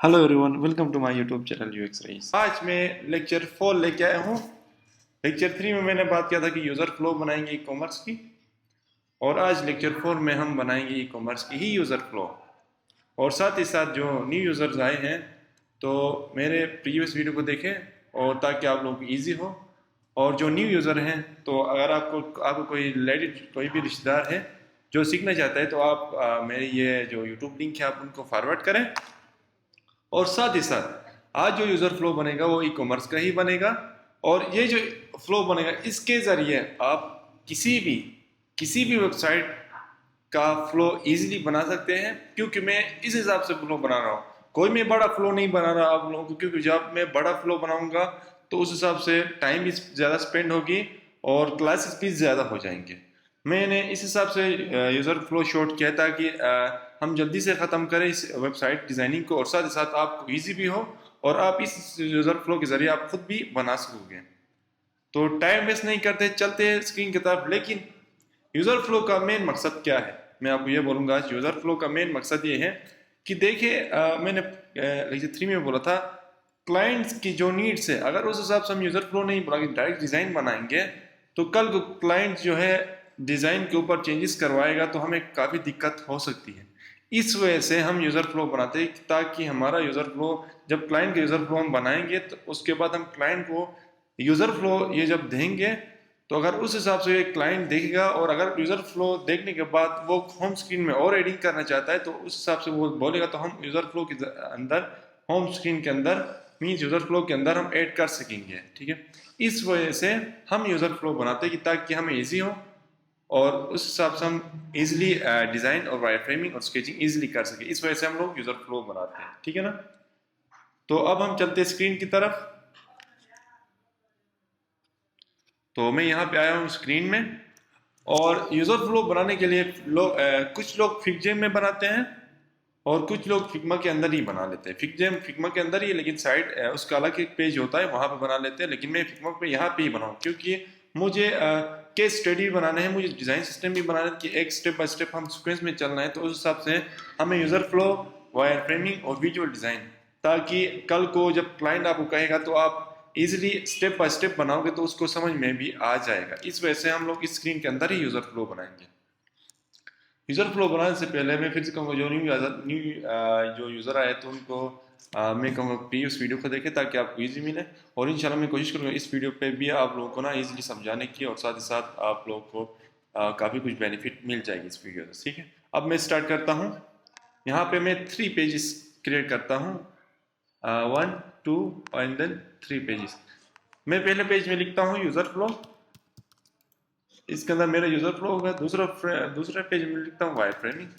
Hello everyone, welcome to my YouTube channel UX Raees. आज मैं lecture 4 लेके आया हूँ। लेक्चर 3 में मैंने बात किया था कि यूज़र फ्लो बनाएंगे ई कॉमर्स की, और आज लेक्चर 4 में हम बनाएंगे ई कॉमर्स की ही यूज़र फ्लो। और साथ ही साथ जो न्यू यूज़र्स आए हैं तो मेरे प्रीवियस वीडियो को देखें और ताकि आप लोगों को ईजी हो। और जो न्यू यूज़र हैं तो अगर आपको कोई लेडीज कोई भी रिश्तेदार है जो सीखना चाहता है तो आप मेरी ये जो यूट्यूब लिंक है आप उनको फॉरवर्ड करें। और साथ ही साथ आज जो यूजर फ्लो बनेगा वो ई कॉमर्स का ही बनेगा। और ये जो फ्लो बनेगा इसके जरिए आप किसी भी वेबसाइट का फ्लो इजीली बना सकते हैं, क्योंकि मैं इस हिसाब से फ्लो बना रहा हूँ। कोई मैं बड़ा फ्लो नहीं बना रहा आप लोगों को, क्योंकि जब मैं बड़ा फ्लो बनाऊंगा तो उस हिसाब से टाइम भी ज़्यादा स्पेंड होगी और क्लासेस भी ज़्यादा हो जाएंगे। मैंने इस हिसाब से यूज़र फ्लो शॉर्ट किया ताकि हम जल्दी से ख़त्म करें इस वेबसाइट डिज़ाइनिंग को, और साथ ही साथ आपको ईजी भी हो और आप इस यूज़र फ्लो के ज़रिए आप खुद भी बना सकोगे। तो टाइम वेस्ट नहीं करते, चलते हैं स्क्रीन की तरफ। लेकिन यूज़र फ्लो का मेन मकसद क्या है, मैं आपको ये बोलूँगा। आज यूज़र फ्लो का मेन मकसद ये है कि देखिए, मैंने लेक्चर 3 में बोला था क्लाइंट्स की जो नीड्स है, अगर उस हिसाब से हम यूज़र फ्लो नहीं बनाएंगे, डायरेक्ट डिज़ाइन बनाएंगे, तो कल को क्लाइंट जो है डिज़ाइन के ऊपर चेंजेस करवाएगा तो हमें काफ़ी दिक्कत हो सकती है। इस वजह से हम यूज़र फ्लो बनाते हैं ताकि हमारा यूज़र फ्लो, जब क्लाइंट का यूज़र फ्लो हम बनाएंगे तो उसके बाद हम क्लाइंट को यूज़र फ्लो ये जब देंगे तो अगर उस हिसाब से क्लाइंट देखेगा और अगर यूज़र फ्लो देखने के बाद वो होम स्क्रीन में और एडिंग करना चाहता है तो उस हिसाब से वो बोलेगा, तो हम यूज़र फ्लो के अंदर, होम स्क्रीन के अंदर मीन्स यूज़र फ्लो के अंदर हम ऐड कर सकेंगे। ठीक है, इस वजह से हम यूज़र फ्लो बनाते हैं कि ताकि हमें ईजी हो और उस हिसाब से हम इजीली डिज़ाइन और वायर फ्रेमिंग और स्केचिंग इजीली कर सके। इस वजह से हम लोग यूज़र फ्लो बनाते हैं। ठीक है ना। तो अब हम चलते हैं स्क्रीन की तरफ। तो मैं यहाँ पे आया हूँ स्क्रीन में, और यूज़र फ्लो बनाने के लिए कुछ लोग फिगजेम में बनाते हैं और कुछ लोग फिग्मा के अंदर ही बना लेते हैं। फिग्मा के अंदर ही, लेकिन साइड उसका अलग एक पेज होता है वहाँ पे बना लेते हैं। लेकिन मैं फिग्मा पे यहाँ पे ही बनाऊँ क्योंकि मुझे केस स्टडी बनाना है, मुझे डिज़ाइन सिस्टम भी बनाना है कि एक स्टेप बाय स्टेप हम सीक्वेंस में चलना है। तो उस हिसाब से हमें यूज़र फ्लो, वायर फ्रेमिंग और विजुअल डिज़ाइन, ताकि कल को जब क्लाइंट आपको कहेगा तो आप इजीली स्टेप बाय स्टेप बनाओगे तो उसको समझ में भी आ जाएगा। इस वजह से हम लोग इस स्क्रीन के अंदर ही यूज़र फ्लो बनाएंगे। यूज़र फ्लो बनाने से पहले मैं फिर से कहूँगा जो जो यूज़र आए तो उनको मैं कहूँगा प्रीवियस वीडियो को देखें ताकि आपको इजी मिले। और इंशाल्लाह मैं कोशिश करूँगा इस वीडियो पे भी आप लोगों को ना इजीली समझाने की, और साथ ही साथ आप लोगों को काफ़ी कुछ बेनिफिट मिल जाएगी इस वीडियो से। ठीक है, अब मैं स्टार्ट करता हूँ। यहाँ पे मैं 3 पेजेस क्रिएट करता हूँ, 1 2 एंड देन 3 पेजेस। मैं पहले पेज में लिखता हूँ यूज़र फ्लो, इसके अंदर मेरा यूज़र फ्लो होगा। दूसरा पेज में लिखता हूँ वायर फ्रेमिंग।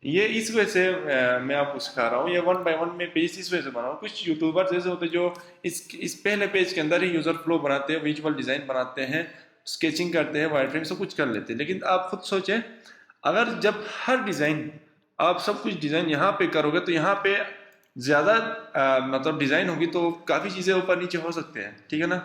ये इस वजह से मैं आपको सिखा रहा हूँ, ये वन बाय वन में पेज इस वजह से बना रहा हूँ। कुछ यूट्यूबर्स ऐसे होते हैं जो इस पहले पेज के अंदर ही यूजर फ्लो बनाते हैं, विजुअल डिजाइन बनाते हैं, स्केचिंग करते हैं, वायर फ्रेम सब कुछ कर लेते हैं। लेकिन आप खुद सोचें, अगर जब हर डिजाइन आप सब कुछ डिजाइन यहाँ पे करोगे तो यहाँ पे ज्यादा मतलब डिजाइन होगी तो काफी चीजें ऊपर नीचे हो सकते हैं। ठीक है ना।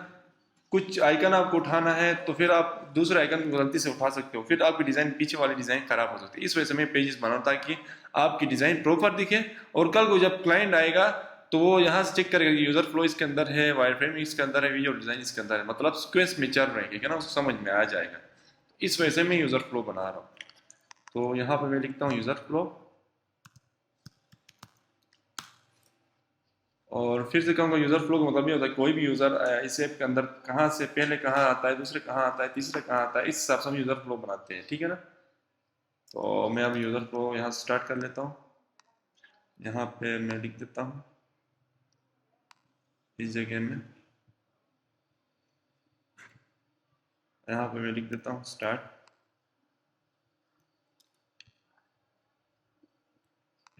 कुछ आइकन आपको उठाना है तो फिर आप दूसरे आइकन को गलती से उठा सकते हो, फिर आपकी डिजाइन, पीछे वाली डिजाइन खराब हो सकती है। इस वजह से मैं पेजेस बनाऊँ ताकि आपकी डिजाइन प्रॉपर दिखे, और कल को जब क्लाइंट आएगा तो वो यहाँ से चेक करेगा कि यूजर फ्लो इसके अंदर है, वायर फ्रेम इसके अंदर है, विजुअल डिजाइन इसके अंदर है, मतलब सीक्वेंस में चल रहे हैं ना, उसको समझ में आ जाएगा। इस वजह से मैं यूजर फ्लो बना रहा हूँ। तो यहाँ पे मैं लिखता हूँ यूजर फ्लो, और फिर से कहूँगा यूजर फ्लो का मतलब ये होता है कोई भी यूजर इस ऐप के अंदर कहाँ से पहले कहाँ आता है, दूसरे कहाँ आता है, तीसरे कहाँ आता है, इस हिसाब से हम यूजर फ्लो बनाते हैं। ठीक है ना। तो मैं अब यूजर फ्लो यहाँ से स्टार्ट कर लेता हूँ। यहाँ पे मैं लिख देता हूँ इस जगह में, यहाँ पे मैं लिख देता हूँ स्टार्ट।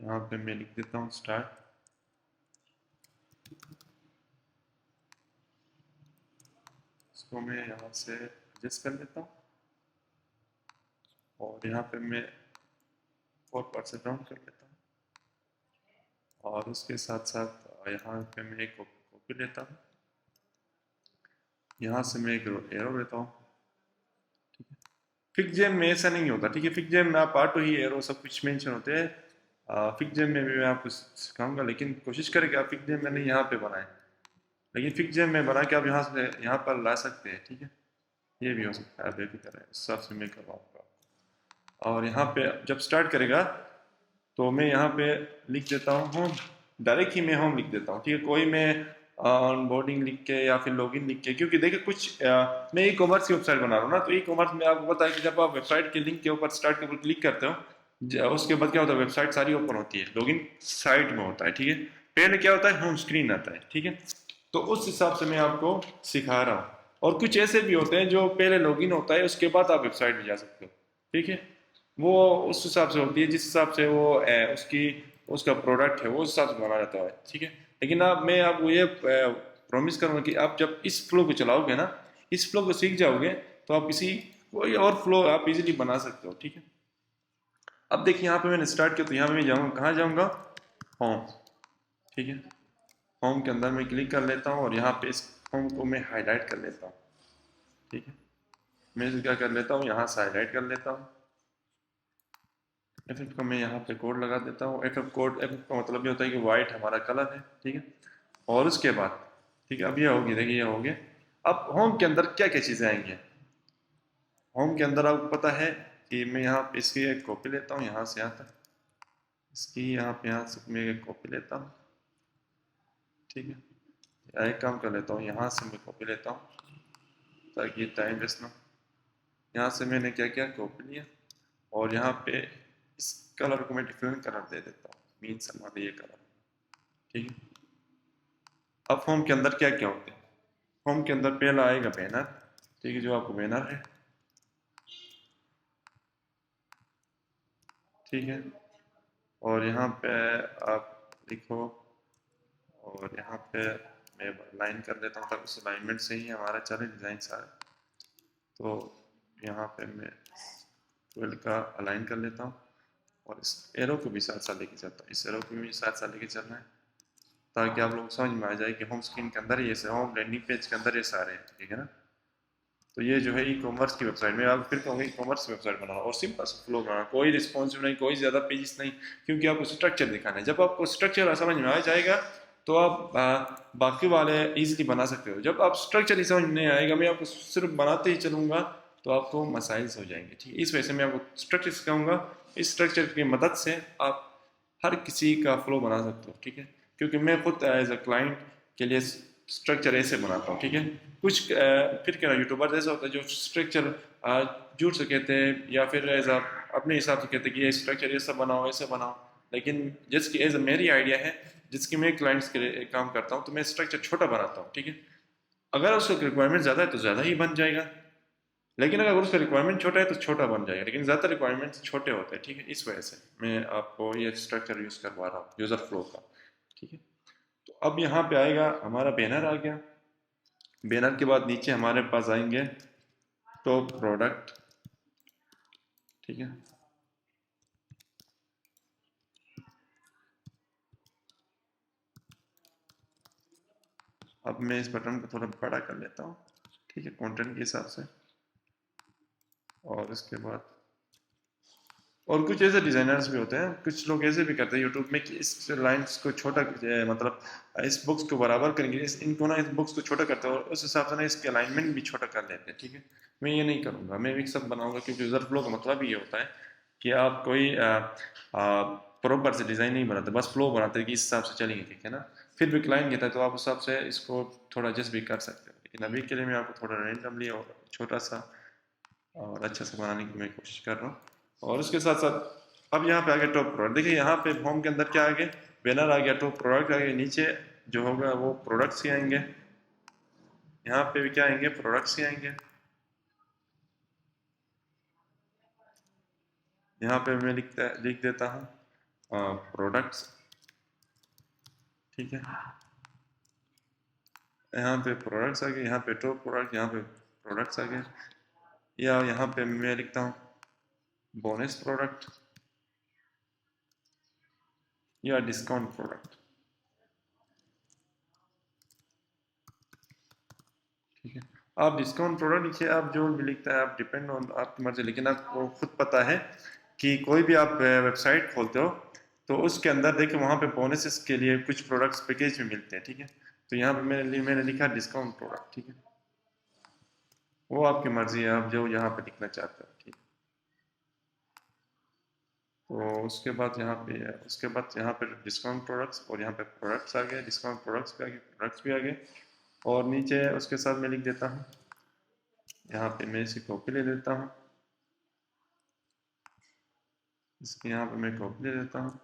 यहाँ पे मैं लिख देता हूँ स्टार्ट। इसको मैं यहाँ से एडजस्ट कर लेता हूँ, और यहाँ पे मैं 4% राउंड कर लेता हूँ, और उसके साथ साथ यहाँ पे मैं एक कॉपी लेता हूँ, यहाँ से मैं एक एरो लेता हूँ। ठीक है, फिक्स जेम में ऐसा नहीं होता, ठीक है। फिक्स जेम में आप ऑटो ही एरो सब कुछ मेंशन होते हैं। फिक्स जेम में भी मैं आपको सिखाऊंगा, लेकिन कोशिश करें कि आप फिक्स जेम में नहीं यहाँ पे बनाएं, लेकिन फिक्स जेम में बना के आप यहाँ से यहाँ पर ला सकते हैं, ठीक है। ये भी हो सकता है, बेफिक्र है, इस हिसाब से मैं करवाऊंगा। और यहाँ पे जब स्टार्ट करेगा तो मैं यहाँ पे लिख देता हूँ होम, डायरेक्ट ही मैं होम लिख देता हूँ, ठीक है। कोई मैं ऑनबोर्डिंग लिख के या फिर लॉगिन लिख के, क्योंकि देखिए कुछ मैं ई कॉमर्स की वेबसाइट बना रहा हूँ ना, तो ई कॉमर्स में आपको पता है कि जब आप वेबसाइट के लिंक के ऊपर स्टार्ट के ऊपर क्लिक करते हो, उसके बाद क्या होता है, वेबसाइट सारी ओपन होती है, लॉगिन साइट में होता है, ठीक है। पहले क्या होता है, होम स्क्रीन आता है, ठीक है। तो उस हिसाब से मैं आपको सिखा रहा हूँ। और कुछ ऐसे भी होते हैं जो पहले लॉगिन होता है, उसके बाद आप वेबसाइट में जा सकते हो, ठीक है। वो उस हिसाब से होती है जिस हिसाब से वो उसकी उसका प्रोडक्ट है वो उस हिसाब से बना जाता है, ठीक है। लेकिन आप मैं आपको ये प्रॉमिस करूंगा कि आप जब इस फ्लो को चलाओगे ना, इस फ्लो को सीख जाओगे, तो आप किसी कोई और फ्लो आप इजीली बना सकते हो, ठीक है। अब देखिए यहाँ पे मैंने स्टार्ट किया, तो यहाँ पे मैं जाऊँगा, कहाँ जाऊँगा, होम, ठीक है। होम के अंदर मैं क्लिक कर लेता हूँ और यहाँ पे इस होम को मैं हाईलाइट कर लेता हूँ, ठीक है। मैं क्या कर लेता हूँ, यहाँ से हाईलाइट कर लेता हूँ, एफ का मैं यहाँ पे कोड लगा देता हूँ। एफ का मतलब ये होता है कि वाइट हमारा कलर है, ठीक है। और उसके बाद ठीक है, अब ये होगी, देखिए ये हो गया। अब होम के अंदर क्या क्या चीज़ें आएंगी, होम के अंदर आपको पता है कि मैं यहाँ पे इसकी एक कॉपी लेता हूँ यहाँ से यहाँ तक, इसकी यहाँ से मैं एक कॉपी लेता हूँ, ठीक है। या एक काम कर लेता हूँ, यहाँ से मैं कॉपी लेता हूँ ताकि टाइम वेस्ट ना हो। यहाँ से मैंने क्या किया, कॉपी लिया, और यहाँ पे इस कलर को मैं डिफरेंट कलर दे देता हूँ, मीन्स हमारे ये कलर, ठीक है। अब होम के अंदर क्या क्या होते हैं, होम के अंदर पहला आएगा बैनर, ठीक है, जो आपको बैनर है, ठीक है। और यहाँ पे आप लिखो, और यहाँ पे मैं लाइन कर लेता हूँ ताकि उस अलाइनमेंट से ही हमारा चले डिज़ाइन सारा। तो यहाँ पे मैं 12 का अलाइन कर लेता हूँ, और इस एरो को भी साथ साथ लेके चलता हूँ, इस एरो को भी साथ साथ लेके चलना है, ताकि आप लोग को समझ में आ जाए कि होम स्क्रीन के अंदर ये से होम लैंडिंग पेज के अंदर ये सारे हैं, ठीक है ना। तो ये जो है ई कॉमर्स की वेबसाइट में, आप फिर कहूँगा ई कॉमर्स वेबसाइट बनाओ और सिंपल सा फ्लो बनाओ, कोई रिस्पॉन्सिव नहीं, कोई ज़्यादा पेजेस नहीं, क्योंकि आपको स्ट्रक्चर दिखाना है। जब आपको स्ट्रक्चर समझ में आ जाएगा तो आप बाकी वाले इजीली बना सकते हो। जब आप स्ट्रक्चर ही समझ में नहीं आएगा, मैं आपको सिर्फ बनाते ही चलूँगा तो आपको मसाइल्स हो जाएंगे, ठीक है। इस वजह से मैं आपको स्ट्रक्चर सिखाऊंगा, इस स्ट्रक्चर की मदद से आप हर किसी का फ्लो बना सकते हो, ठीक है। क्योंकि मैं खुद एज अ क्लाइंट के लिए स्ट्रक्चर ऐसे बनाता हूँ, ठीक है। कुछ फिर क्या यूट्यूबर ऐसा होता है जो स्ट्रक्चर जुड़ से कहते हैं, या फिर एज अ अपने हिसाब से कहते हैं कि ये स्ट्रक्चर ऐसा बनाओ ऐसा बनाओ, लेकिन जिसकी एज मेरी आइडिया है, जिसकी मैं क्लाइंट्स के लिए काम करता हूँ, तो मैं स्ट्रक्चर छोटा बनाता हूँ, ठीक है। अगर उसका रिक्वायरमेंट ज़्यादा है तो ज़्यादा ही बन जाएगा, लेकिन अगर उसका रिक्वायरमेंट छोटा है तो छोटा बन जाएगा, लेकिन ज़्यादा रिक्वायरमेंट्स छोटे होते हैं, ठीक है। इस वजह से मैं आपको ये स्ट्रक्चर यूज़ करवा रहा हूँ यूज़र फ्लो का, ठीक है। तो अब यहाँ पे आएगा हमारा बैनर आ गया, बैनर के बाद नीचे हमारे पास आएंगे टॉप प्रोडक्ट, ठीक है। अब मैं इस बटन को थोड़ा बड़ा कर लेता हूँ, ठीक है, कंटेंट के हिसाब से। और इसके बाद और कुछ ऐसे डिजाइनर्स भी होते हैं, कुछ लोग ऐसे भी करते हैं यूट्यूब में कि इस लाइंस को छोटा मतलब इस बुक्स को बराबर करेंगे, इनको ना इस बुक्स को छोटा करते हैं और उस हिसाब से ना इसके अलाइनमेंट भी छोटा कर लेते हैं, ठीक है। मैं ये नहीं करूँगा, मैं मिक्सअप बनाऊंगा, क्योंकि यूजर फ्लो का मतलब ये होता है कि आप कोई प्रॉपर से डिज़ाइन नहीं बनाते, बस फ्लो बनाते हैं कि इस हिसाब से चलेंगे, ठीक है ना। फिर भी क्लाइंट कहता है तो आप उस हिसाब से इसको थोड़ा एडजस्ट भी कर सकते हो, लेकिन अभी के लिए मैं आपको थोड़ा रैंडमली और छोटा सा और अच्छा से बनाने की मैं कोशिश कर रहा हूँ। और उसके साथ साथ अब यहाँ पे आ गया टॉप प्रोडक्ट, देखिए यहाँ पे होम के अंदर क्या आ गया, बैनर आ गया, टॉप प्रोडक्ट आ गया, नीचे जो होगा वो प्रोडक्ट्स ही आएंगे, यहाँ पे भी क्या आएंगे, प्रोडक्ट्स ही आएंगे। यहाँ पे मैं लिख देता हूँ प्रोडक्ट्स, ठीक है। यहाँ पे प्रोडक्ट्स आ गए, यहाँ पे टॉप प्रोडक्ट, यहाँ पे प्रोडक्ट्स आ गए, या यहाँ पे मैं लिखता हूँ बोनस प्रोडक्ट या डिस्काउंट प्रोडक्ट, ठीक है। आप डिस्काउंट प्रोडक्ट लिखिए, आप जो भी लिखता है आप डिपेंड ऑन आपकी मर्जी, लेकिन आपको खुद पता है कि कोई भी आप वेबसाइट खोलते हो तो उसके अंदर देखिए वहाँ पे बोनसेस के लिए कुछ प्रोडक्ट्स पैकेज में मिलते हैं, ठीक है। तो यहाँ पे मैंने लिखा डिस्काउंट प्रोडक्ट, ठीक है। वो आपकी मर्जी है, आप जो यहाँ पे लिखना चाहते हो, ठीक है। तो उसके बाद यहाँ पे डिस्काउंट प्रोडक्ट्स, और यहाँ पे प्रोडक्ट्स आ गए, डिस्काउंट प्रोडक्ट्स भी आ गए, प्रोडक्ट्स भी आ गए। और नीचे उसके साथ मैं लिख देता हूँ, यहाँ पे मैं इसकी कॉपी ले लेता हूँ, इसकी यहाँ पे मैं कॉपी ले लेता हूँ।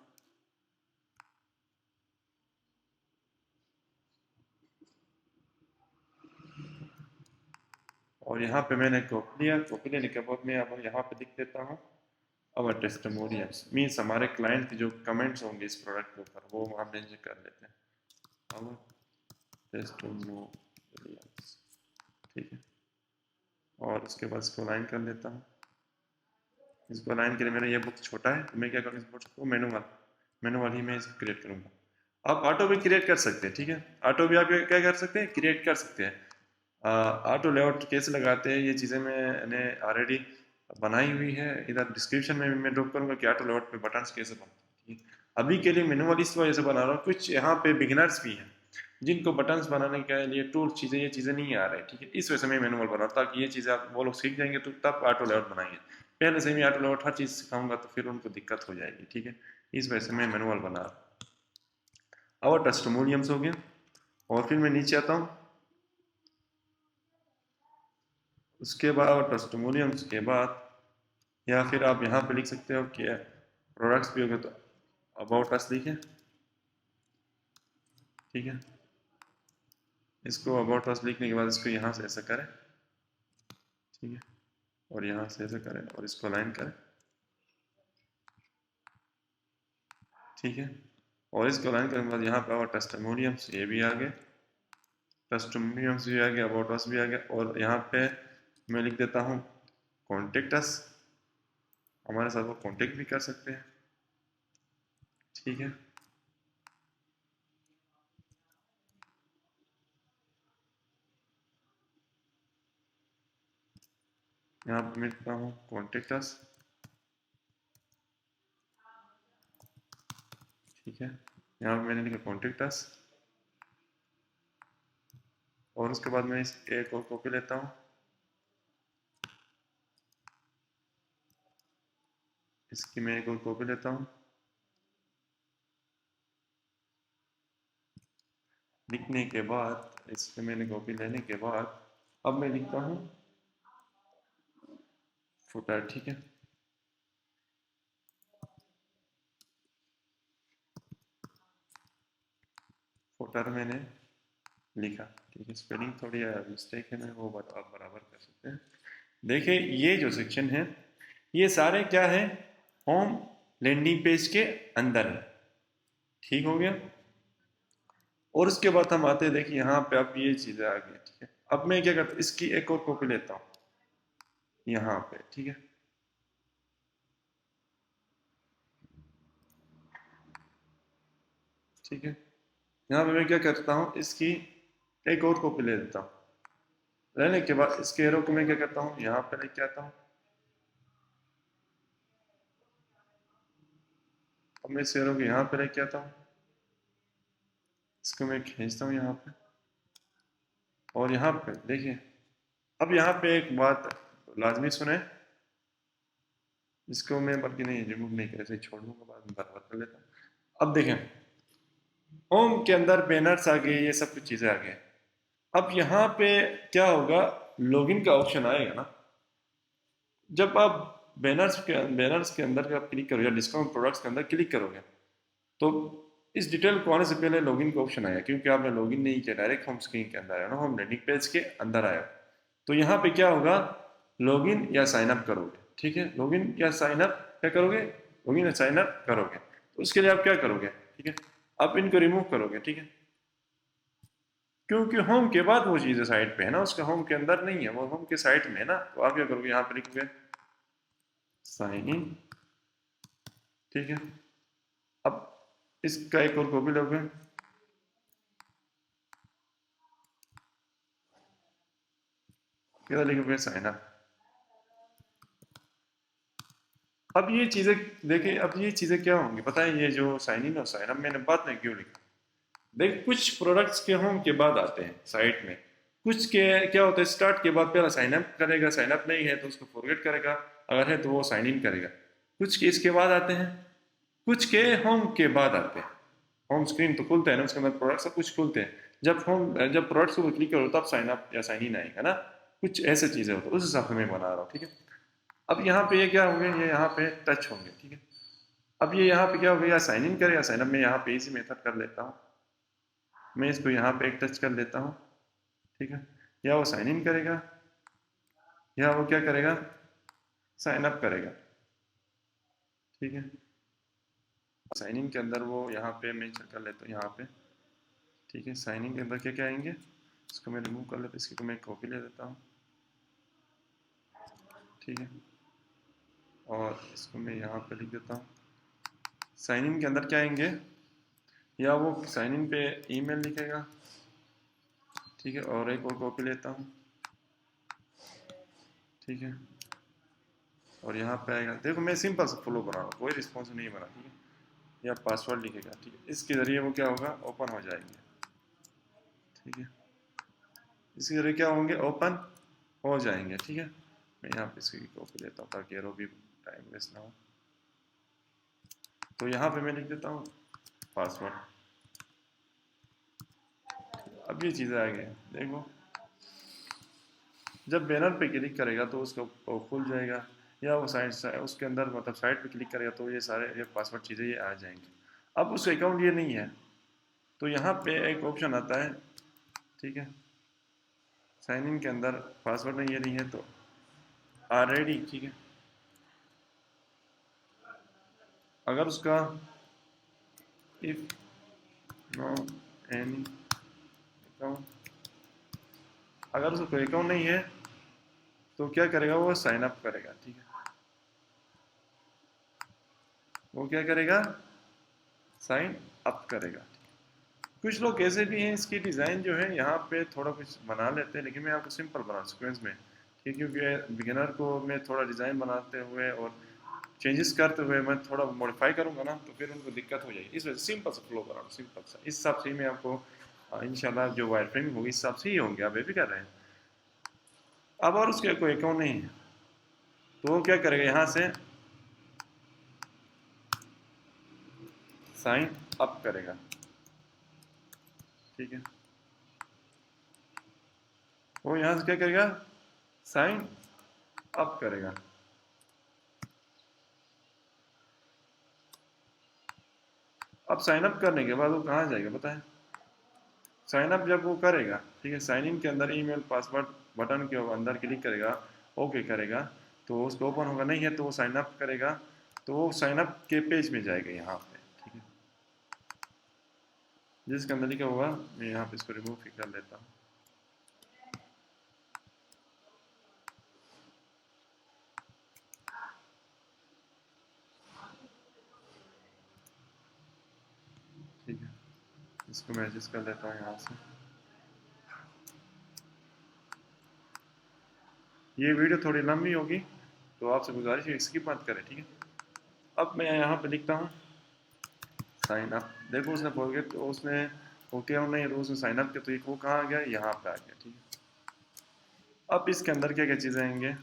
और यहाँ पे मैंने कॉपी लिया, कॉपी लेने के बाद मैं अब यहाँ पे लिख देता हूँ अवर टेस्टिमोनियल्स, मीन्स हमारे क्लाइंट के जो कमेंट्स होंगे इस प्रोडक्ट के ऊपर वो हम मेंशन कर लेते हैं, अवर टेस्टिमोनियल्स, ठीक है। और उसके बाद इसको लाइन कर लेता हूँ। इसको लाइन के लिए मेरा ये बुक छोटा है, तो मैं क्या करूँगा, इस बुक को मैनुअल ही मैं इसको क्रिएट करूँगा। आप ऑटो भी क्रिएट कर सकते हैं, ठीक है। ऑटो भी आप क्या कर सकते हैं, क्रिएट कर सकते हैं। ऑटो लेआउट कैसे लगाते हैं ये चीज़ें मैंने ऑलरेडी बनाई हुई है, इधर डिस्क्रिप्शन में भी मैं ड्रॉप करूँगा कि ऑटो लेआउट पे बटन्स कैसे बनते हैं, ठीक है। अभी के लिए मैनुअल इस वजह से बना रहा हूँ, कुछ यहाँ पे बिगिनर्स भी हैं जिनको बटन्स बनाने के लिए टूल चीज़ें ये चीज़ें नहीं आ रही, ठीक है। इस वजह से मैं मैनुअल बना रहा हूँ, ताकि ये चीज़ें आप वो लोग सीख जाएंगे तो तब ऑटो लेआउट बनाएंगे। पहले से मैं ऑटो लेआउट हर चीज़ सिखाऊंगा तो फिर उनको दिक्कत हो जाएगी, ठीक है। इस वजह से मैं मैनुअल बना रहा हूँ। और टेस्टिमोनियल्स हो गया, और फिर मैं नीचे आता हूँ। उसके बाद टेस्टिमोनियल्स के बाद, या फिर आप यहाँ पे लिख सकते हो कि प्रोडक्ट्स भी हो गए तो अबाउट अस लिखे, ठीक है। इसको अबाउट अस लिखने के बाद इसको यहाँ से ऐसा करें, ठीक है। और यहाँ से ऐसा करें और इसको लाइन करें, ठीक है। और इसको लाइन करने के बाद यहाँ पे और टेस्टिमोनियल्स ये भी आ गए, टेस्टिमोनियल्स भी आ गया, अबाउट अस भी आ गया। और यहाँ पे मैं लिख देता हूँ कॉन्टेक्ट अस, हमारे साथ वो कॉन्टेक्ट भी कर सकते हैं, ठीक है। यहाँ पे मैं लिखता हूँ कॉन्टेक्ट अस, ठीक है। यहाँ पे मैंने लिखा कॉन्टेक्ट अस। और उसके बाद मैं इस एक और कॉपी लेता हूँ, इसकी मैं एक और कॉपी लेता हूँ। लिखने के बाद इसके मैंने कॉपी लेने के बाद अब मैं लिखता हूँ फुटर, ठीक है। फुटर मैंने लिखा, ठीक है। स्पेलिंग थोड़ी मिस्टेक है, मैं वो आप बराबर कर सकते हैं। देखिए ये जो सेक्शन है ये सारे क्या है, होम लैंडिंग पेज के अंदर है, ठीक हो गया। और उसके बाद हम आते हैं, देखिए यहाँ पे अब ये चीज़ें आ गई, ठीक है। अब मैं क्या करता हूँ, इसकी एक और कॉपी लेता हूँ यहाँ पे, ठीक है। ठीक है, यहाँ पे मैं क्या करता हूँ, इसकी एक और कॉपी ले लेता हूँ। लेने के बाद इसके एरो को मैं क्या करता हूँ, यहाँ पे लेके आता हूँ। अब मैं इस एरो को यहाँ पे लेके आता हूँ, इसको मैं खींचता हूँ यहाँ पे। और यहाँ पे देखिए, अब यहाँ पे एक बात लाजमी सुने, इसको मैं बल्कि नहीं रिमूव नहीं कर, ऐसे छोड़ दूंगा, बाद में बराबर कर लेता हूँ। अब देखें, होम के अंदर बैनर्स आ गए, ये सब कुछ चीज़ें आ गए। अब यहाँ पे क्या होगा, लॉगिन का ऑप्शन आएगा ना, जब आप बैनर्स के अंदर आप क्लिक करोगे, या डिस्काउंट प्रोडक्ट्स के अंदर क्लिक करोगे, तो इस डिटेल को आने से पहले लॉगिन का ऑप्शन आया, क्योंकि आपने लॉगिन नहीं किया, डायरेक्ट होम स्क्रीन के अंदर आया ना, होम लैंडिंग पेज के अंदर आया। तो यहाँ पे क्या होगा, लॉगिन या साइन अप करोगे, ठीक है। लॉगिन या साइन अप क्या करोगे, लॉगिन या साइन अप करोगे, तो उसके लिए आप क्या करोगे, ठीक है, आप इनको रिमूव करोगे, ठीक है। क्योंकि होम के बाद वो चीज़ें साइट पे है ना, उसका होम के अंदर नहीं है, वो होम के साइट में है ना। तो आप क्या करोगे, यहाँ पे लिखोगे साइन इन, ठीक है। अब इसका एक और कॉपी लोगे, इधर लिखोगे साइन अप। अब ये चीज़ें देखिए, अब ये चीज़ें क्या होंगी पता है, ये जो साइन इन और साइन अप मैंने बाद में क्यों लिखा। देखिए कुछ प्रोडक्ट्स के होम के बाद आते हैं साइट में, कुछ के क्या होता है स्टार्ट के बाद पहला साइन अप करेगा, साइन अप नहीं है तो उसको फॉरगेट करेगा, अगर है तो वो साइन इन करेगा। कुछ के इसके बाद आते हैं, कुछ के होम के बाद आते हैं। होम स्क्रीन तो खुलता है ना, उसके अंदर प्रोडक्ट सब कुछ खुलते हैं, जब प्रोडक्ट्स को क्लिक करो तब साइन अप या साइन इन आएगा ना। कुछ ऐसे चीज़ें होती है, उस हिसाब से मैं बना रहा हूँ, ठीक है। अब यहाँ पे ये क्या होंगे, ये यहाँ पे टच होंगे, ठीक है। अब ये यहाँ पे क्या होगा, या साइन इन करे या साइन अप, मैं यहाँ पे इसी मेथड कर लेता हूँ, मैं इसको यहाँ पे एक टच कर लेता हूँ, ठीक है। या वो साइन इन करेगा या वो क्या करेगा, साइन अप करेगा, ठीक है। साइन इन के अंदर वो यहाँ पे मैं कर लेता हूँ यहाँ पे, ठीक है। साइन इन के अंदर क्या क्या आएंगे, इसको मैं रिमूव कर लेता हूँ, इसकी को मैं कॉपी ले लेता हूँ, ठीक है। और इसको मैं यहाँ पे लिख देता हूँ। साइन इन के अंदर क्या आएंगे, या वो साइन इन पे ईमेल लिखेगा, ठीक है। और एक और कॉपी लेता हूँ, ठीक है। और यहाँ पे आएगा, देखो मैं सिंपल सा फ्लो बना रहा हूँ, कोई रिस्पॉन्स नहीं बना, ठीक है। या पासवर्ड लिखेगा, ठीक है। इसके ज़रिए वो क्या होगा, ओपन हो जाएंगे, ठीक है। इसके ज़रिए क्या होंगे, ओपन हो जाएंगे, ठीक है। मैं यहाँ पे इसकी कॉपी लेता हूँ ताकि एरो भी टाइम वेस्ट ना हो। तो यहाँ पे मैं लिख देता हूँ पासवर्ड। अब ये चीज़ें आ गई, देखो जब बैनर पे क्लिक करेगा तो उसका वो खुल जाएगा, या वो साइट उसके अंदर मतलब साइट पे क्लिक करेगा तो ये सारे ये पासवर्ड चीज़ें ये आ जाएंगी। अब उसका अकाउंट ये नहीं है तो यहाँ पे एक ऑप्शन आता है, ठीक है। साइन इन के अंदर पासवर्ड नहीं, ये नहीं है तो ऑलरेडी, ठीक है। अगर उसका इफ नो एनी अकाउंट, अगर उसका कोई अकाउंट नहीं है तो क्या करेगा, वो साइन अप करेगा, ठीक है। वो क्या करेगा, साइन अप करेगा। कुछ लोग ऐसे भी हैं इसकी डिज़ाइन जो है यहाँ पे थोड़ा कुछ बना लेते हैं, लेकिन मैं आपको सिंपल बना सीक्वेंस में, ठीक है। क्योंकि बिगिनर को मैं थोड़ा डिज़ाइन बनाते हुए और चेंजेस करते हुए मैं थोड़ा मॉडिफाई करूँगा ना, तो फिर उनको दिक्कत हो जाएगी। इस वजह से सिंपल सा फ्लो बना रहा हूँ, सिंपल सा। इस हिसाब से ही मैं आपको इंशाल्लाह जो वायर फ्रेमिंग होगी इस हिसाब से ही होंगे, आप ये भी कर रहे हैं। अब और उसके कोई अकाउंट नहीं है तो वो क्या करेगा, यहाँ से साइन अप करेगा, ठीक है। वो यहाँ से क्या करेगा, साइन अप करेगा। अब साइन अप करने के बाद वो कहाँ जाएगा बताएं, साइन अप जब वो करेगा, ठीक है। साइन इन के अंदर ईमेल पासवर्ड बटन के अंदर क्लिक करेगा, ओके करेगा, तो उसको ओपन होगा, नहीं है तो वो साइन अप करेगा, तो वो साइन अप के पेज में जाएगा यहाँ पे, ठीक है। जिसके अंदर लिखा होगा, मैं यहाँ पे इसको रिमूव कर लेता हूँ, ठीक है। इसको मैं एडजस्ट कर लेता हूँ यहाँ से। ये वीडियो थोड़ी लंबी होगी तो आपसे गुजारिश है स्किप मत करें, ठीक है। अब मैं यहाँ पे लिखता हूँ साइन अप, देखो उसने फॉरगेट तो उसने ओके और नहीं तो उसने साइन अप किया तो वो कहाँ आ गया, यहाँ पे आ गया, ठीक है। अब इसके अंदर क्या क्या चीज़ें आएंगे,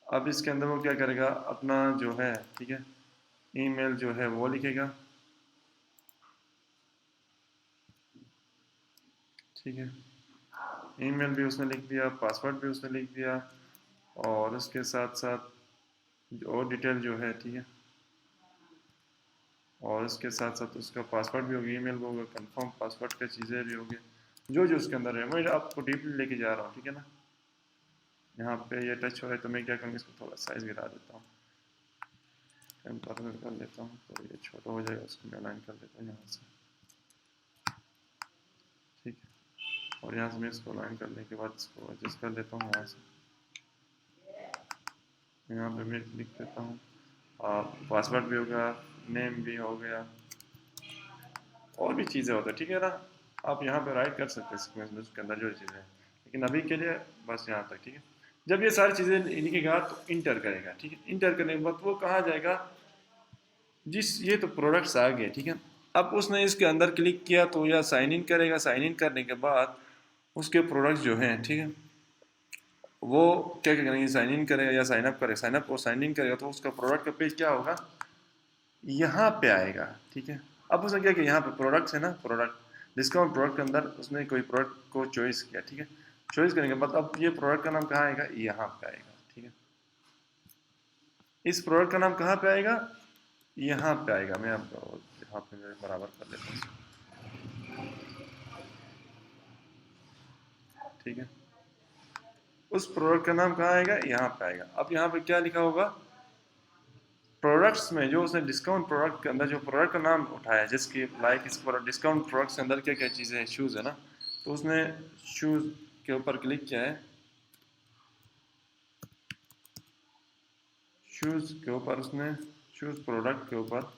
अब इसके अंदर वो क्या करेगा, अपना जो है, ठीक है, ईमेल जो है वो लिखेगा, ठीक है। ईमेल भी उसने लिख दिया, पासवर्ड भी उसने लिख दिया, और उसके साथ साथ और डिटेल जो है, ठीक है। और उसके साथ साथ उसका पासवर्ड भी होगा, ईमेल भी होगा, कंफर्म पासवर्ड का चीज़ें भी होगी, जो जो उसके अंदर है मैं आपको डीपली लेके जा रहा हूँ, ठीक है ना। यहाँ पे ये टच हो रहा है तो मैं क्या करूँगा, इसको थोड़ा साइज़ गिरा देता हूँ, 10% कर लेता हूँ तो ये छोटा हो जाएगा, उसको मैं अलाइन कर देता हूँ यहाँ से, ठीक है। और यहाँ से मैं इसको अलाइन करने के बाद इसको एडजस्ट कर लेता हूँ यहाँ से, यहाँ पे मैं लिख देता हूँ पासवर्ड भी होगा, नेम भी हो गया, और भी चीज़ें होती है, ठीक है ना। आप यहाँ पे राइट कर सकते हैं सीक्वेंस में उसके अंदर जो चीज़ें हैं, लेकिन अभी के लिए बस यहाँ तक, ठीक है। जब ये सारी चीज़ें लिखेगा तो इंटर करेगा, ठीक है। इंटर करने के बाद वो कहाँ जाएगा, ये तो प्रोडक्ट्स आ गए, ठीक है। अब उसने इसके अंदर क्लिक किया तो या साइन इन करेगा, साइन इन करने के बाद उसके प्रोडक्ट्स जो हैं, ठीक है, वो क्या क्या करेंगे, साइन इन करेगा या साइन अप करेगा, साइन अप और साइन इन करेगा तो उसका प्रोडक्ट का पेज क्या होगा, यहाँ पे आएगा, ठीक है। अब उसने क्या किया, यहाँ पे प्रोडक्ट्स है ना, प्रोडक्ट डिस्काउंट प्रोडक्ट के अंदर उसने कोई प्रोडक्ट को चॉइस किया, ठीक है। चॉइस करने के बाद अब ये प्रोडक्ट का नाम कहाँ आएगा, यहाँ पे आएगा, ठीक है। इस प्रोडक्ट का नाम कहाँ पे आएगा, यहाँ पे आएगा। मैं आपको यहाँ पे बराबर कर लेता हूँ, ठीक है। उस प्रोडक्ट का नाम कहाँ आएगा, यहाँ पे आएगा। अब यहाँ पे क्या लिखा होगा, प्रोडक्ट्स में जो उसने डिस्काउंट प्रोडक्ट के अंदर जो प्रोडक्ट का नाम उठाया, जिसकी लाइक इस डिस्काउंट प्रोडक्ट के अंदर क्या क्या चीज़ें हैं, शूज़ है ना, तो उसने शूज़ के ऊपर क्लिक किया है, शूज़ के ऊपर उसने, शूज़ प्रोडक्ट के ऊपर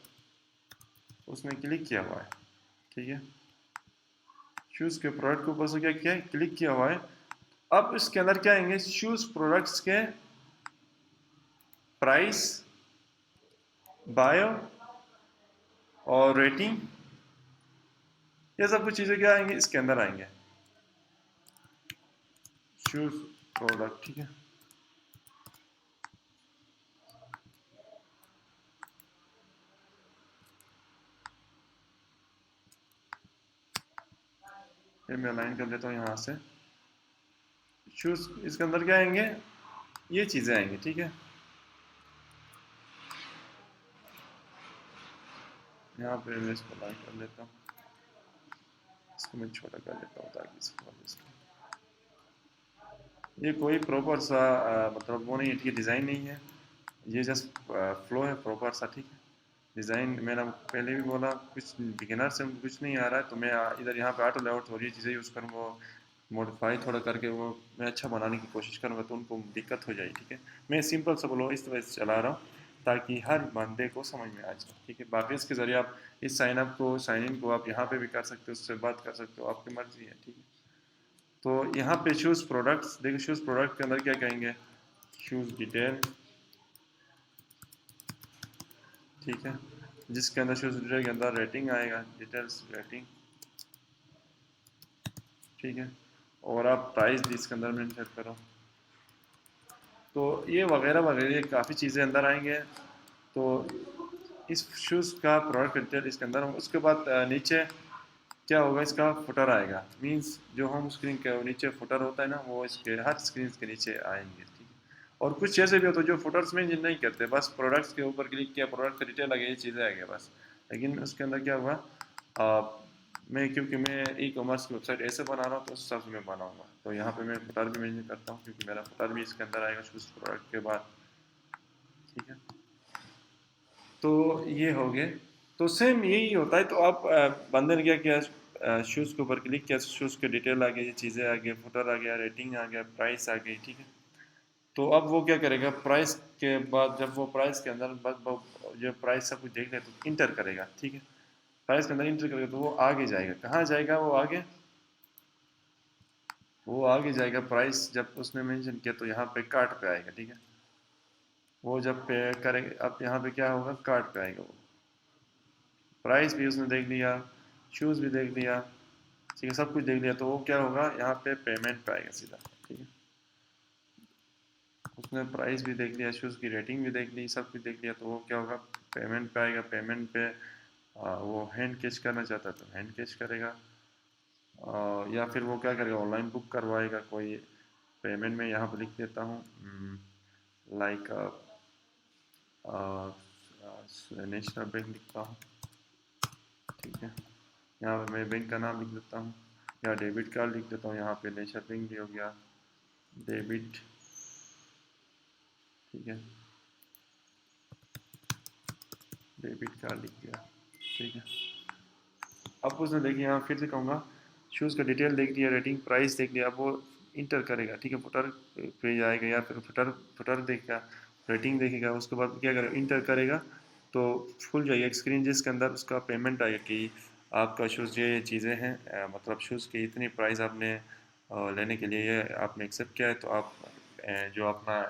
उसने क्लिक किया हुआ है, ठीक है। शूज़ के प्रोडक्ट के ऊपर से क्या किया है, क्लिक किया हुआ है। अब इसके अंदर क्या आएंगे, शूज़ प्रोडक्ट्स के प्राइस, बायो और रेटिंग, ये सब कुछ चीज़ें क्या आएंगे, इसके अंदर आएंगे, शूज़ प्रोडक्ट, ठीक है। फिर मैं अलाइन कर देता हूँ यहाँ से, शूज़ इसके अंदर क्या आएंगे, ये चीज़ें आएंगी, ठीक है। यहाँ पे मैं इसको अलाइन कर लेता हूँ, इसको मैं छोटा कर लेता हूँ ताकि इसको ये कोई प्रॉपर सा मतलब वो नहीं है, ठीक है, डिज़ाइन नहीं है, ये जस्ट फ्लो है प्रॉपर सा, ठीक है। डिज़ाइन मैंने पहले भी बोला, कुछ बिगिनर से कुछ नहीं आ रहा है, तो मैं इधर यहाँ पे ऑटो लेआउट थोड़ी चीज़ें यूज़ करूँगा, मॉडिफाई थोड़ा करके वो मैं अच्छा बनाने की कोशिश करूँगा, तो उनको दिक्कत हो जाएगी, ठीक है। मैं सिंपल सा बोलो इस तरह से चला रहा हूँ ताकि हर बंदे को समझ में आ जाए, ठीक है। बाकी इसके ज़रिए आप इस साइन अप को, साइन इन को आप यहाँ पे भी कर सकते हो, उससे बात कर सकते हो, आपकी मर्ज़ी है, ठीक है। तो यहाँ पे शूज़ प्रोडक्ट्स, देखिए शूज़ प्रोडक्ट के अंदर क्या कहेंगे, शूज़ डिटेल, ठीक है, जिसके अंदर शूज़ डिटेल के अंदर रेटिंग आएगा, डिटेल्स रेटिंग, ठीक है। और आप प्राइस भी इसके अंदर मेंशन करो, तो ये वगैरह वगैरह काफ़ी चीज़ें अंदर आएंगे। तो इस शूज़ का प्रोडक्ट डिटेल इसके अंदर, उसके बाद नीचे क्या होगा, इसका फुटर आएगा, मींस जो होम स्क्रीन के नीचे फुटर होता है ना, वो इसके हर स्क्रीन के नीचे आएंगे, ठीक है। और कुछ ऐसे भी होते हैं जो फुटर्स में नहीं करते, बस प्रोडक्ट्स के ऊपर क्लिक किया, प्रोडक्ट का डिटेल आ गया, ये चीज़ें आ गया बस। लेकिन उसके अंदर क्या हुआ, मैं क्योंकि मैं ई कॉमर्स की वेबसाइट ऐसे बना रहा हूँ तो उस हिसाब से मैं बनाऊँगा, तो यहाँ पे मैं फुटर भी मेंशन करता हूँ क्योंकि मेरा फुटर भी इसके अंदर आएगा शूज़ प्रोडक्ट के बाद, ठीक है। तो ये हो गए, तो सेम यही होता है। तो आप बंदे ने क्या किया, शूज़ के ऊपर क्लिक किया, शूज़ के डिटेल आ गई, ये चीज़ें आ गई, फुटर आ गया, रेटिंग आ गया, प्राइस आ गई, ठीक है। तो अब वो क्या करेगा, प्राइस के बाद जब वो प्राइस के अंदर जो प्राइस सब कुछ देख ले तो इंटर करेगा, ठीक है। प्राइस के अंदर इंटर करेगा तो वो आगे जाएगा, कहाँ जाएगा वो आगे, वो आगे जाएगा, प्राइस जब उसने मेंशन किया तो यहाँ पे कार्ट पे आएगा, ठीक है। वो जब पे करेंगे, अब यहाँ पे क्या होगा, कार्ट पे आएगा वो, प्राइस भी उसने देख लिया, शूज़ भी देख लिया, ठीक है, सब कुछ देख लिया, तो वो क्या होगा, यहाँ पे पेमेंट पे आएगा सीधा, ठीक है। उसने प्राइस भी देख लिया, शूज़ की रेटिंग भी देख ली, सब कुछ देख लिया, तो वो क्या होगा, पेमेंट पे आएगा। पेमेंट पे वो हैंड कैश करना चाहता है तो हैंड कैश करेगा, या फिर वो क्या करेगा, ऑनलाइन बुक करवाएगा कोई। पेमेंट में यहाँ पर लिख देता हूँ लाइक नेशनल बैंक लिखता हूँ, ठीक है। यहाँ पर मैं बैंक का नाम लिख देता हूँ, या डेबिट कार्ड लिख देता हूँ, यहाँ पे नेशनल बैंक भी हो गया, डेबिट, ठीक है, डेबिट कार्ड लिख दिया, ठीक है। अब उसने देखिए, यहाँ फिर से कहूँगा, शूज़ का डिटेल देख लिया, रेटिंग, प्राइस देख लिया, अब वो इंटर करेगा, ठीक है, फुटर पे जाएगा या फिर फुटर फुटर देखेगा, रेटिंग देखेगा, उसके बाद क्या करेगा, इंटर करेगा, तो खुल जाएगी एक स्क्रीन जिसके अंदर उसका पेमेंट आएगा कि आपका शूज़ ये चीज़ें हैं, मतलब शूज़ की इतनी प्राइस आपने लेने के लिए ये आपने एक्सेप्ट किया है तो आप जो अपना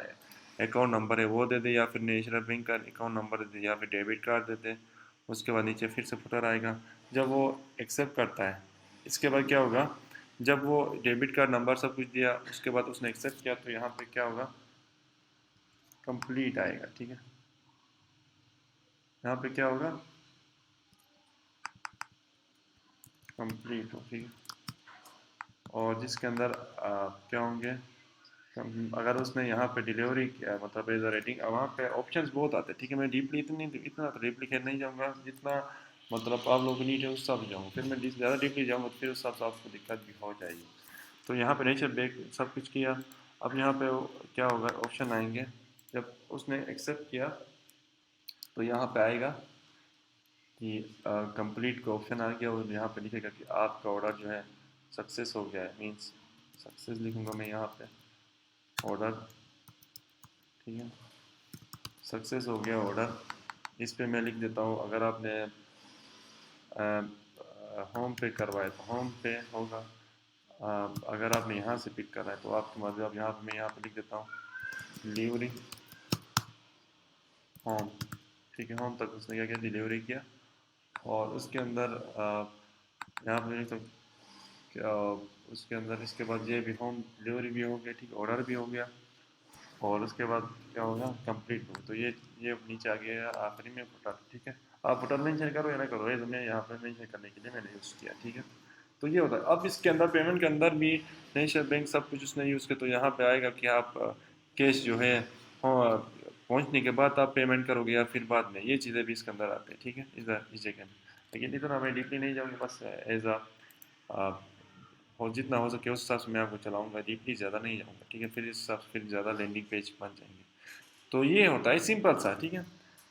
अकाउंट नंबर है वो दे दे, या फिर नेशनल बैंक का अकाउंट नंबर दे दे, या फिर डेबिट कार्ड दे दे। उसके बाद नीचे फिर से फुटर आएगा। जब वो एक्सेप्ट करता है, इसके बाद क्या होगा, जब वो डेबिट कार्ड नंबर सब कुछ दिया, उसके बाद उसने एक्सेप्ट किया, तो यहाँ पे क्या होगा, कंप्लीट आएगा। ठीक है, यहाँ पे क्या होगा, कंप्लीट हो। ठीक है, और जिसके अंदर क्या होंगे, अगर उसने यहाँ पे डिलीवरी किया, मतलब एज अ रेटिंग, वहाँ पे ऑप्शंस बहुत आते हैं। ठीक है, मैं डीपली इतना तो डीपली खेल नहीं जाऊँगा, जितना मतलब आप लोगों को नीड है उस हिसाब से जाऊँगा। फिर मैं ज़्यादा डीपली जाऊँगा तो फिर उस हिसाब से आपको दिक्कत भी हो जाएगी। तो यहाँ पे नेचर बैक सब कुछ किया। अब यहाँ पे क्या होगा, ऑप्शन आएंगे। जब उसने एक्सेप्ट किया तो यहाँ पे आएगा कि कंप्लीट का ऑप्शन आ गया, और यहाँ पे लिखेगा कि आपका ऑर्डर जो है सक्सेस हो गया है, मीन्स सक्सेस लिखूँगा मैं यहाँ पे, ऑर्डर। ठीक है, सक्सेस हो गया ऑर्डर। इस पे मैं लिख देता हूँ, अगर आपने होम पे करवाए तो होम पे होगा। अगर आपने यहाँ से पिक करना है तो आपकी मर्ज़ी, आप यहाँ मैं यहाँ पे लिख देता हूँ डिलीवरी होम। ठीक है, होम तक उसने क्या किया, डिलीवरी किया। और उसके अंदर यहाँ पे तो क्या, उसके अंदर इसके बाद ये भी होम डिलीवरी भी हो गया। ठीक है, ऑर्डर भी हो गया। और उसके बाद क्या होगा, कंप्लीट हो। तो ये नीचे आ गया आखिरी में फुटर। ठीक है, आप फुटर मेंशन करो या ना करो, ये तो मैं यहाँ पे मेंशन करने के लिए मैंने यूज़ किया। ठीक है, तो ये होता है। अब इसके अंदर पेमेंट के अंदर भी नेशनल बैंक सब कुछ उसने यूज़ किया। तो यहाँ पे आएगा कि आप कैश जो है हाँ, पहुँचने के बाद आप पेमेंट करोगे या फिर बाद में, ये चीज़ें भी इसके अंदर आते हैं। ठीक है, इस जगह में, लेकिन इतना मैं डीपली नहीं जाऊँगी, बस एज अ और जितना हो सके उस हिसाब से मैं आपको चलाऊँगा, डीपली ज़्यादा नहीं जाऊँगा। ठीक है, फिर इस हिसाब से फिर ज़्यादा लैंडिंग पेज बन जाएंगे। तो ये होता है सिंपल सा। ठीक है,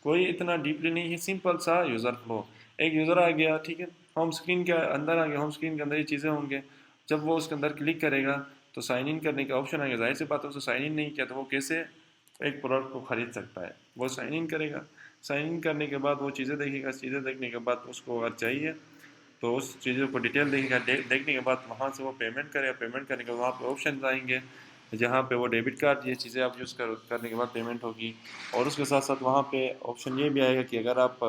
कोई इतना डीपली नहीं है, सिंपल सा यूज़र फ्लो। एक यूज़र आ गया, ठीक है, होम स्क्रीन के अंदर आ गया, होम स्क्रीन के अंदर ये चीज़ें होंगे। जब वो उसके अंदर क्लिक करेगा तो साइन इन करने का ऑप्शन आएगा। जाहिर सी बात है, उसने साइन इन नहीं किया तो वो कैसे एक प्रोडक्ट को खरीद सकता है। वो साइन इन करेगा, साइन इन करने के बाद वो चीज़ें देखेगा, चीज़ें देखने के बाद उसको अगर चाहिए तो उस चीज़ों को डिटेल देखेगा। देखने के बाद वहाँ से वो पेमेंट करेगा। पेमेंट करने के बाद वहाँ पे ऑप्शन आएंगे, जहाँ पे वो डेबिट कार्ड ये चीज़ें आप यूज़ करने के बाद पेमेंट होगी। और उसके साथ साथ वहाँ पे ऑप्शन ये भी आएगा कि अगर आप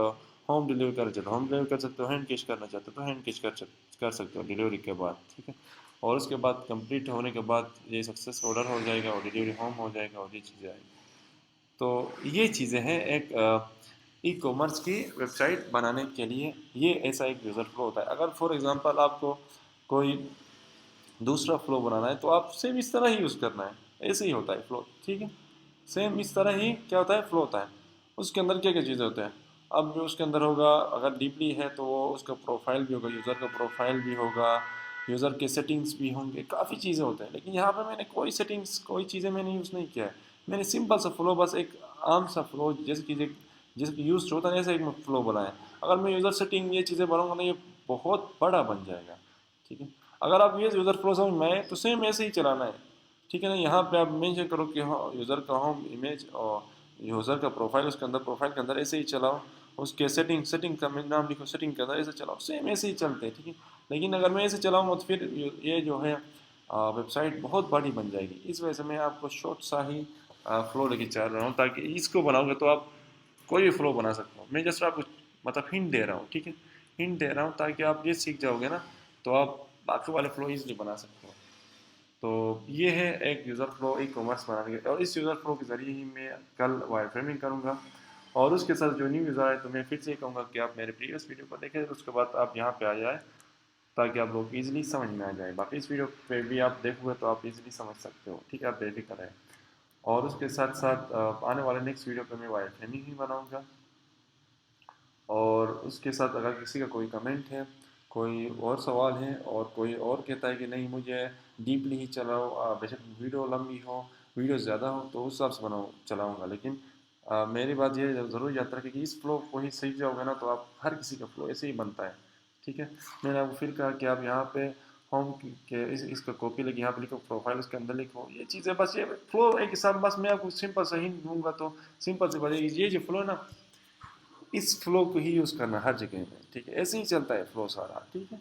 होम डिलीवरी करना चाहते हो होम डिलीवरी कर सकते हो, हैंड कैश करना चाहते हो तो हैंड कैश कर सकते हो डिलीवरी के बाद। ठीक है, और उसके बाद कंप्लीट होने के बाद ये सक्सेस ऑर्डर हो जाएगा और डिलीवरी होम हो जाएगा और ये चीज़ें आएगी। तो ये चीज़ें हैं एक ई कॉमर्स की वेबसाइट बनाने के लिए। ये ऐसा एक यूज़र फ्लो होता है। अगर फॉर एग्ज़ाम्पल आपको कोई दूसरा फ्लो बनाना है तो आप सेम इस तरह ही यूज़ करना है, ऐसे ही होता है फ्लो। ठीक है, सेम इस तरह ही क्या होता है, फ्लो होता है। उसके अंदर क्या क्या चीज़ें होते हैं, अब जो उसके अंदर होगा, अगर डीपली है तो वो उसका प्रोफाइल भी होगा, यूज़र का प्रोफाइल भी होगा, यूज़र के सेटिंग्स भी होंगे, काफ़ी चीज़ें होते हैं। लेकिन यहाँ पे मैंने कोई सेटिंग्स कोई चीज़ें मैंने यूज़ नहीं किया है। मैंने सिंपल सा फ्लो, बस एक आम सा फ्लो जैसे कि यूज़ होता है, ऐसे एक फ्लो बनाया। अगर मैं यूज़र सेटिंग ये चीज़ें बनाऊँगा ना, ये बहुत बड़ा बन जाएगा। ठीक है, अगर आप ये यूज़र फ्लो समझ में आए तो सेम ऐसे ही चलाना है। ठीक है ना, यहाँ पे आप मेंशन करो कि हाँ यूज़र का होम इमेज और यूज़र का प्रोफाइल, उसके अंदर प्रोफाइल के अंदर ऐसे ही चलाओ। उसके सेटिंग का मैं नाम लिखो, सेटिंग के अंदर ऐसे चलाओ, सेम ऐसे ही चलते हैं। ठीक है, लेकिन अगर मैं ऐसे चलाऊँगा तो फिर ये जो है वेबसाइट बहुत बड़ी बन जाएगी। इस वजह से मैं आपको शॉर्ट सा ही फ्लो लेके चल रहा हूँ, ताकि इसको बनाओगे तो आप कोई भी फ्लो बना सकते हो। मैं जस्ट आपको मतलब हिंट दे रहा हूँ। ठीक है, हिंट दे रहा हूँ ताकि आप ये सीख जाओगे ना, तो आप बाकी वाले फ्लो ईजिली बना सकते हो। तो ये है एक यूज़र फ्लो ई कॉमर्स बनाने के, और इस यूज़र फ्लो के ज़रिए ही मैं कल वायर फ्रेमिंग करूँगा। और उसके साथ जो न्यू यूज़र आए तो मैं फिर से ये कहूँगा कि आप मेरे प्रीवियस वीडियो को देखें, उसके बाद आप यहाँ पे आ जाए, ताकि आप लोग इजीली समझ में आ जाए। बाकी इस वीडियो पे भी आप देखोगे तो आप इजीली समझ सकते हो। ठीक है, आप बेफिक्र रहें। और उसके साथ साथ आने वाले नेक्स्ट वीडियो पे मैं वायर फ्रेमिंग ही बनाऊँगा। और उसके साथ अगर किसी का कोई कमेंट है, कोई और सवाल है, और कोई और कहता है कि नहीं मुझे डीपली ही चलाओ, बेशक वीडियो लंबी हो, वीडियो ज़्यादा हो, तो उस हिसाब से चलाऊँगा। लेकिन मेरी बात ये ज़रूर याद रखें कि इस फ्लो को ही सीख जाओगे ना, तो आप हर किसी का फ्लो ऐसे ही बनता है। ठीक है, मैंने आपको फिर कहा कि आप यहाँ पे होम के इसका कॉपी लेके यहाँ पे लिखो, प्रोफाइल उसके अंदर लिखो, ये चीज़ें बस ये फ्लो एक हिसाब, बस मैं आपको सिंपल सा हिंट दूंगा तो सिंपल से बजेगी। ये जो फ्लो है ना, इस फ्लो को ही यूज़ करना हर जगह में। ठीक है, ऐसे ही चलता है फ्लो सारा। ठीक है,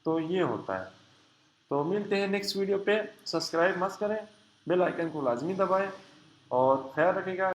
तो ये होता है। तो मिलते हैं नेक्स्ट वीडियो पे। सब्सक्राइब मत करें, बेल आइकन को लाजमी दबाएं और ख्याल रखिएगा।